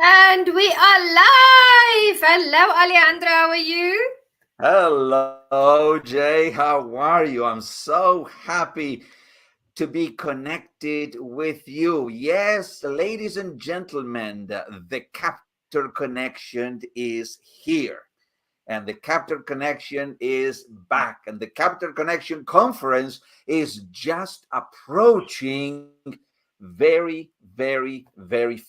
And we are live. Hello, Alejandro. How are you? Hello, Jay. How are you? I'm so happy to be connected with you. Yes, ladies and gentlemen, the Captor Connection is here. And the Captor Connection is back. And the Captor Connection Conference is just approaching very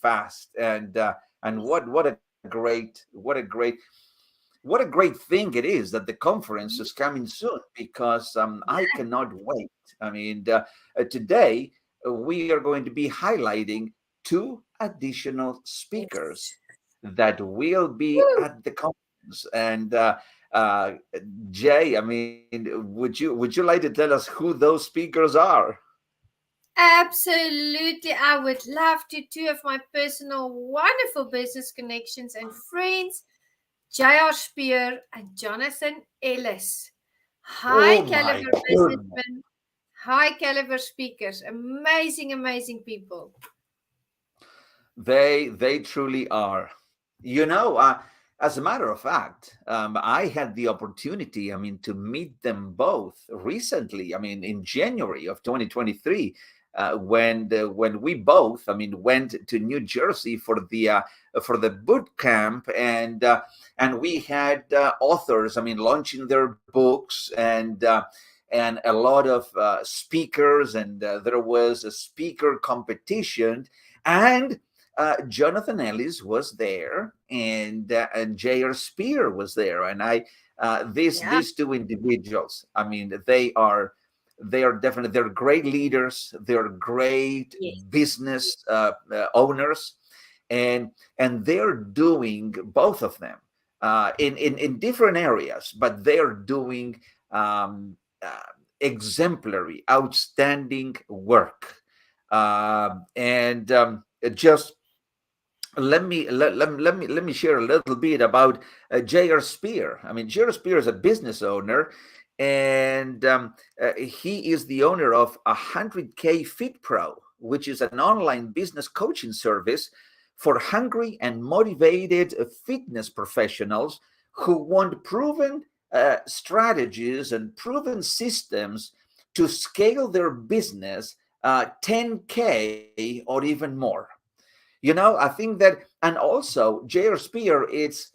fast. And what a great thing it is that the conference is coming soon because I cannot wait. I mean, today we are going to be highlighting two additional Yes. speakers that will be Woo. at the conference. And uh, Jay, I mean, would you like to tell us who those speakers are? Absolutely. I would love to. Two of my personal, wonderful business connections and friends, J.R. Spear and Jonathan Ellis. High Oh my caliber goodness. businessmen, high caliber speakers, amazing people. They truly are. You know, as a matter of fact, I had the opportunity, I mean, to meet them both recently. I mean, in January of 2023, when we both, I mean, went to New Jersey for the boot camp, and we had authors, I mean, launching their books and a lot of speakers, and there was a speaker competition. And Jonathan Ellis was there, and J.R. Spear was there, and I Yeah. these two individuals. I mean, they are definitely they're great leaders. They're great Yes. business owners, and they're doing both of them in different areas, but they're doing um, uh, exemplary, outstanding work. And just let me share a little bit about J.R. Spear. I mean, J.R. Spear is a business owner, and he is the owner of 100K Fit Pro, which is an online business coaching service for hungry and motivated fitness professionals who want proven strategies and proven systems to scale their business 10K or even more. I think that, and also J.R. Spear, it's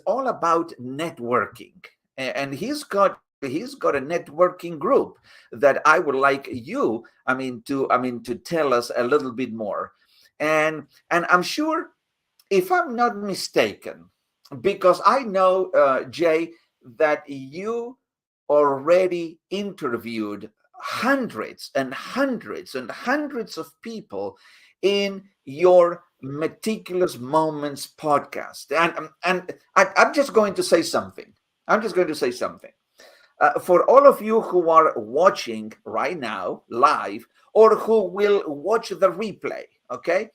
all about networking, and he's got a networking group that I would like you, I mean to tell us a little bit more, and I'm sure, if I'm not mistaken, because I know, Jay, that you already interviewed hundreds and hundreds and hundreds of people in your Meticulous Moments podcast. I'm just going to say something. I'm just going to say something. For all of you who are watching right now live, or who will watch the replay, okay?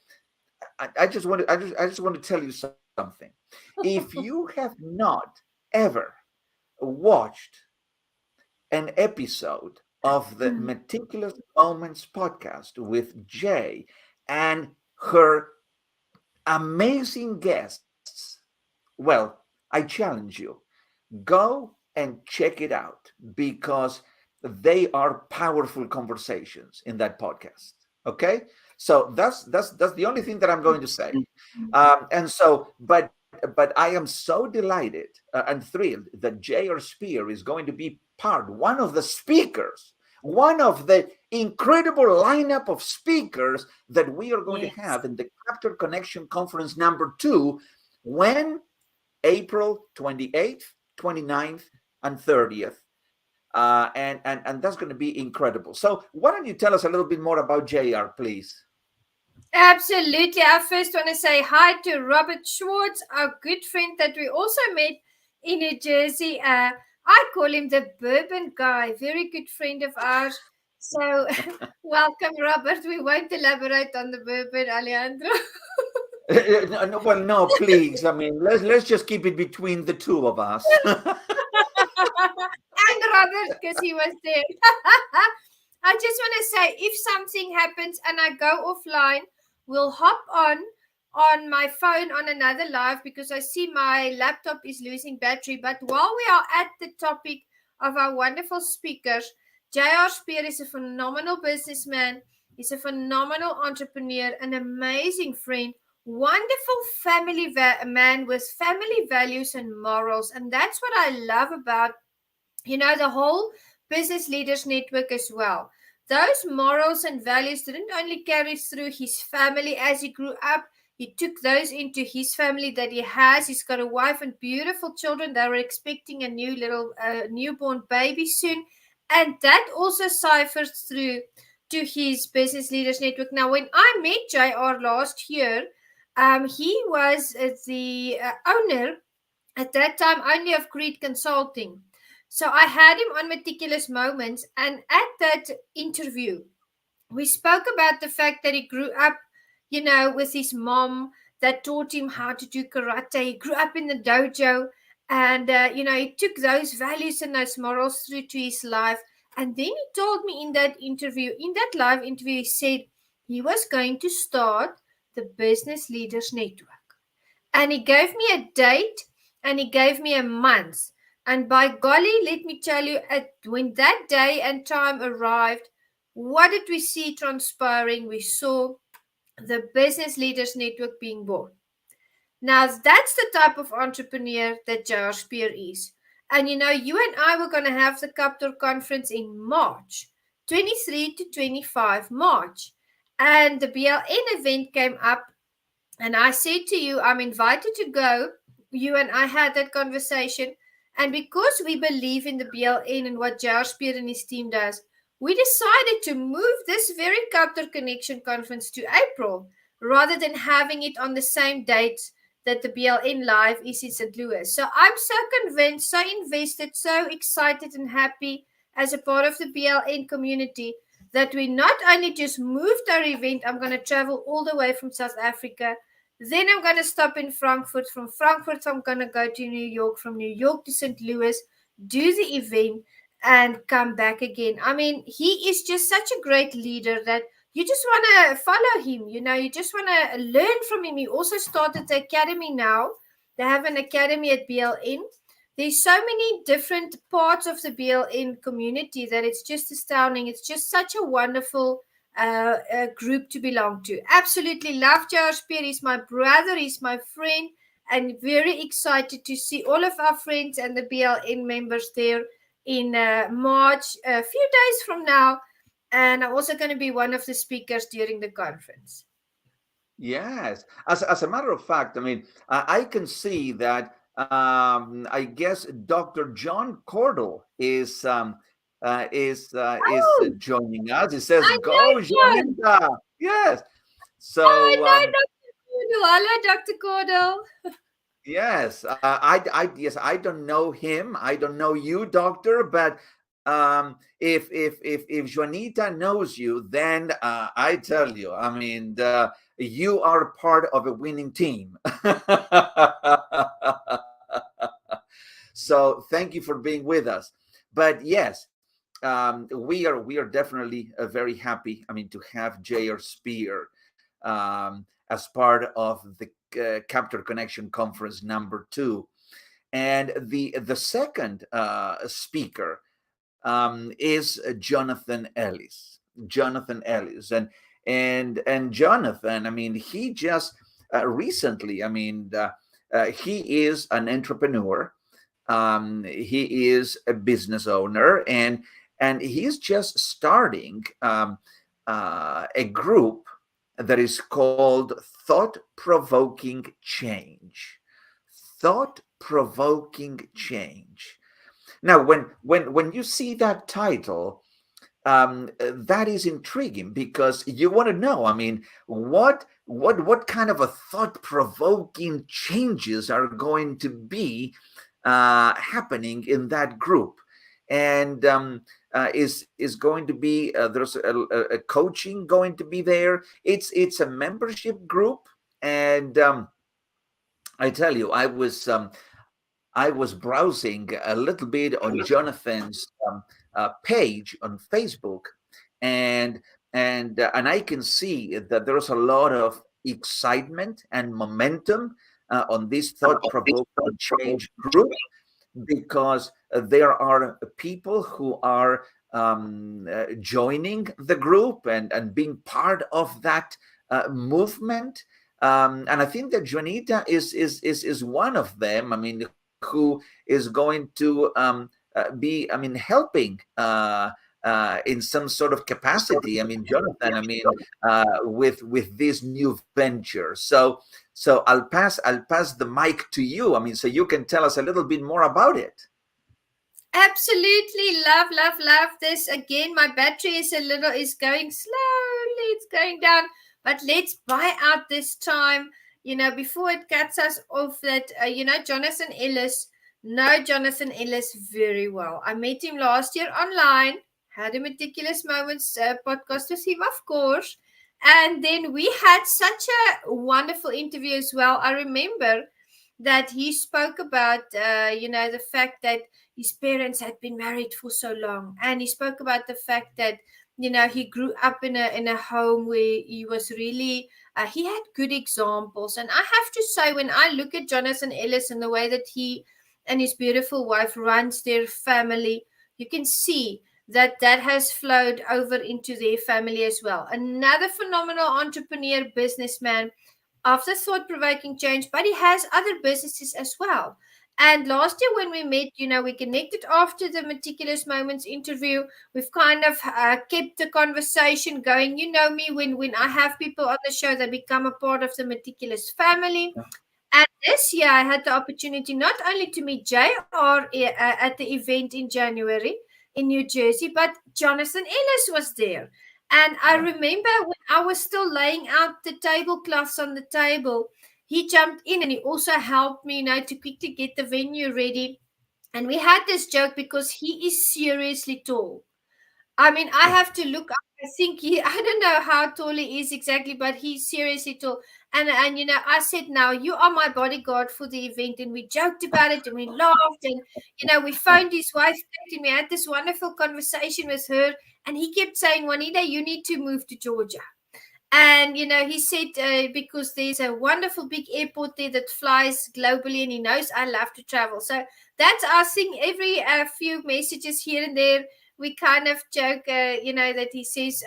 I just want to tell you something. If you have not ever watched an episode of the Meticulous Moments podcast with Jay and her amazing guests, well, I challenge you, go and check it out, because they are powerful conversations in that podcast. Okay, so that's the only thing that I'm going to say. And so, but I am so delighted and thrilled that J.R. Spear is going to be one of the speakers, one of the incredible lineup of speakers that we are going to Yes. have in the Captor Connection Conference #2, when April 28th, 29th, and 30th. And that's going to be incredible. So why don't you tell us a little bit more about JR, please? Absolutely. I first want to say hi to Robert Schwartz, our good friend that we also met in New Jersey. I call him the bourbon guy, very good friend of ours. So, welcome, Robert. We won't elaborate on the bourbon, Alejandro. No, well, no, please. I mean, let's just keep it between the two of us. And Robert, because he was there. I just want to say if something happens and I go offline, we'll hop on my phone on another live because I see my laptop is losing battery. But while we are at the topic of our wonderful speakers, J.R. Spear is a phenomenal businessman. He's a phenomenal entrepreneur, an amazing friend, wonderful family man with family values and morals. And that's what I love about, the whole Business Leaders Network as well. Those morals and values didn't only carry through his family as he grew up, he took those into his family that he has. He's got a wife and beautiful children. They were expecting a new little newborn baby soon. And that also ciphers through to his Business Leaders Network. Now, when I met JR last year, he was the owner at that time only of Creed Consulting. So I had him on Meticulous Moments, and at that interview, we spoke about the fact that he grew up, with his mom that taught him how to do karate. He grew up in the dojo, and he took those values and those morals through to his life. And then he told me in that interview, in that live interview, he said he was going to start the Business Leaders Network. And he gave me a date and he gave me a month. And by golly, let me tell you, when that day and time arrived, what did we see transpiring? We saw the Business Leaders Network being born. Now, that's the type of entrepreneur that J.R. Spear is. And you and I were going to have the KAPPTOR conference in March, 23 to 25 March. And the BLN event came up. And I said to you, I'm invited to go. You and I had that conversation. And because we believe in the BLN and what J.R. Spear and his team does, we decided to move this very KAPPTOR Connection Conference to April rather than having it on the same date that the BLN Live is in St. Louis. So I'm so convinced, so invested, so excited and happy as a part of the BLN community that we not only just moved our event, I'm going to travel all the way from South Africa. Then I'm going to stop in Frankfurt. From Frankfurt, I'm going to go to New York. From New York to St. Louis, do the event, and come back again. I mean, he is just such a great leader that you just want to follow him. You just want to learn from him. He also started the academy now. They have an academy at BLN. There's so many different parts of the BLN community that it's just astounding. It's just such a wonderful group to belong to. Absolutely love J.R. Spear. He's my brother, he's my friend, and very excited to see all of our friends and the BLN members there in March, a few days from now. And I'm also going to be one of the speakers during the conference. Yes, as a matter of fact, I mean, I can see that. I guess Dr. John Cordell is joining us. He says, "Go, Janita!" Yes. So, I know Dr. Cordell. Hello, Dr. Cordell. Yes, yes, I don't know him. I don't know you, doctor, but if Juanita knows you, then I tell you, I mean, you are part of a winning team. So thank you for being with us. But yes, we are definitely very happy. I mean, to have J.R. Spear as part of the KAPPTOR Connection Conference #2. And the second speaker is Jonathan Ellis. Jonathan Ellis, and Jonathan, I mean, he just recently, I mean, he is an entrepreneur. He is a business owner, and he's just starting a group that is called Thought-Provoking Change. Thought-Provoking Change. Now, when you see that title, that is intriguing because you want to know, I mean, what kind of a thought-provoking changes are going to be happening in that group. And is going to be there's a coaching going to be there. It's a membership group, and I tell you, I was browsing a little bit on Jonathan's page on Facebook, and I can see that there's a lot of excitement and momentum on this thought-provoking change group, because there are people who are joining the group and being part of that movement. And I think that Juanita is one of them. I mean, who is going to be, I mean, helping in some sort of capacity. I mean, Jonathan, I mean, with this new venture. So I'll pass the mic to you. I mean, so you can tell us a little bit more about it. Absolutely love this. Again, my battery is going slowly, it's going down, but let's buy out this time, before it cuts us off. That Jonathan Ellis, know Jonathan Ellis very well. I met him last year online, had a Meticulous Moments podcast with him, of course, and then we had such a wonderful interview as well. I remember that he spoke about the fact that his parents had been married for so long, and he spoke about the fact that he grew up in a home where he was really he had good examples. And I have to say, when I look at Jonathan Ellis and the way that he and his beautiful wife runs their family, you can see that has flowed over into their family as well. Another phenomenal entrepreneur, businessman, after thought-provoking change, but he has other businesses as well. And last year when we met, we connected after the Meticulous Moments interview. We've kind of kept the conversation going. You know me, when I have people on the show, they become a part of the Meticulous family. And this year I had the opportunity not only to meet JR at the event in January in New Jersey, but Jonathan Ellis was there. And I remember when I was still laying out the tablecloths on the table, he jumped in and he also helped me, to quickly get the venue ready. And we had this joke because he is seriously tall. I mean, I have to look up. I think I don't know how tall he is exactly, but he's seriously tall. And I said, now you are my bodyguard for the event. And we joked about it and we laughed. And, we phoned his wife and we had this wonderful conversation with her. And he kept saying, Juanita, you need to move to Georgia. And, he said, because there's a wonderful big airport there that flies globally, and he knows I love to travel. So that's our thing. Every few messages here and there, we kind of joke, that he says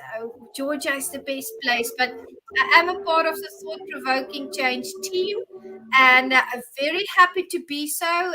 Georgia is the best place. But I am a part of the thought-provoking change team, and very happy to be so,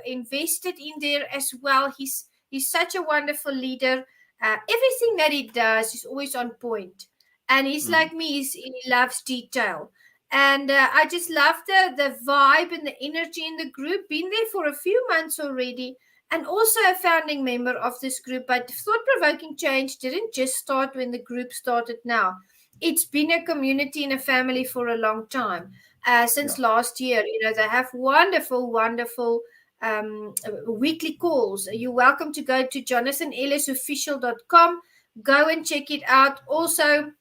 invested in there as well. He's such a wonderful leader. Everything that he does is always on point. And he's like me, he loves detail. And I just love the vibe and the energy in the group. Been there for a few months already, and also a founding member of this group. But thought-provoking change didn't just start when the group started now. It's been a community and a family for a long time. Since last year, they have wonderful weekly calls. You're welcome to go to jonathanellisofficial.com. Go and check it out. Also,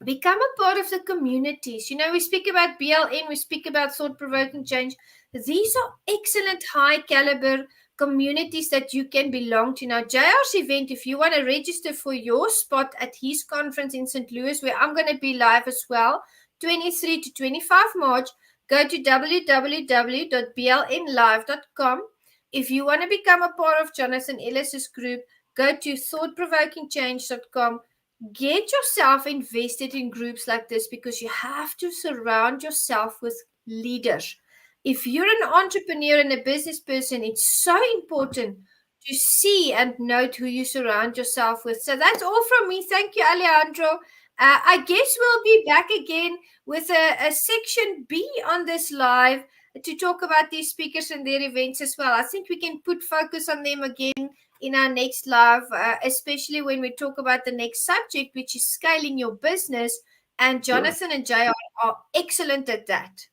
become a part of the communities. We speak about BLN, we speak about thought-provoking change. These are excellent, high caliber communities that you can belong to. Now, JR's event, if you want to register for your spot at his conference in St. Louis, where I'm going to be live as well, 23 to 25 March, go to www.blnlive.com. If you want to become a part of Jonathan Ellis's group, go to thoughtprovokingchange.com. Get yourself invested in groups like this, because you have to surround yourself with leaders. If you're an entrepreneur and a business person, it's so important to see and note who you surround yourself with. So that's all from me. Thank you, Alejandro. I guess we'll be back again with a section B on this live to talk about these speakers and their events as well. I think we can put focus on them again in our next live, especially when we talk about the next subject, which is scaling your business. And Jonathan and JR are excellent at that.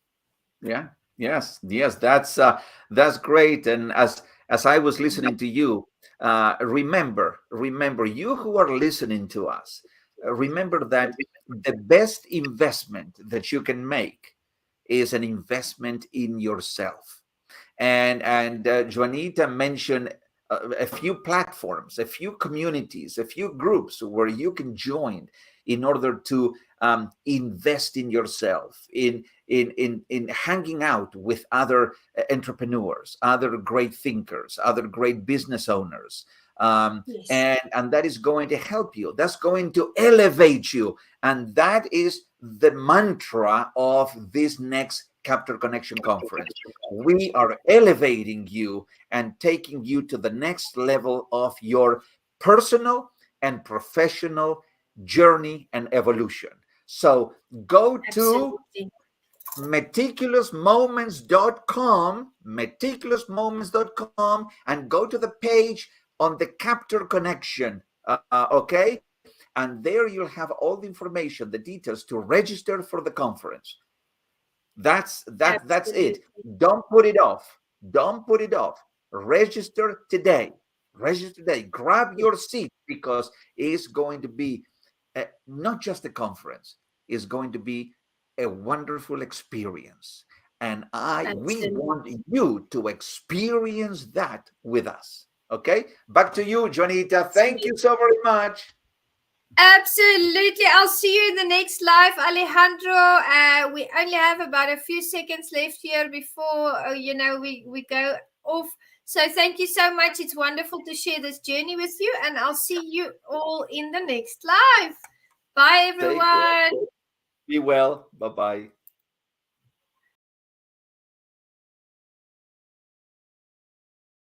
Yeah. Yes. That's great. And as I was listening to you, remember, you who are listening to us, remember that the best investment that you can make is an investment in yourself. And Juanita mentioned a few platforms, a few communities, a few groups where you can join in order to invest in yourself, in hanging out with other entrepreneurs, other great thinkers, other great business owners. Yes. And that is going to help you. That's going to elevate you. And that is the mantra of this next KAPPTOR Connection Conference. We are elevating you and taking you to the next level of your personal and professional journey and evolution. So go to meticulousmoments.com, and go to the page on the KAPPTOR Connection, okay? And there you'll have all the information, the details to register for the conference. That's it. Don't put it off. Don't put it off. Register today. Register today. Grab your seat, because it's going to be not just a conference. It's going to be a wonderful experience. And we want you to experience that with us. Okay? Back to you, Juanita. Thank you so very much. Absolutely. I'll see you in the next live, Alejandro. We only have about a few seconds left here before, we go off. So thank you so much. It's wonderful to share this journey with you, and I'll see you all in the next live. Bye, everyone. Be well. Bye-bye.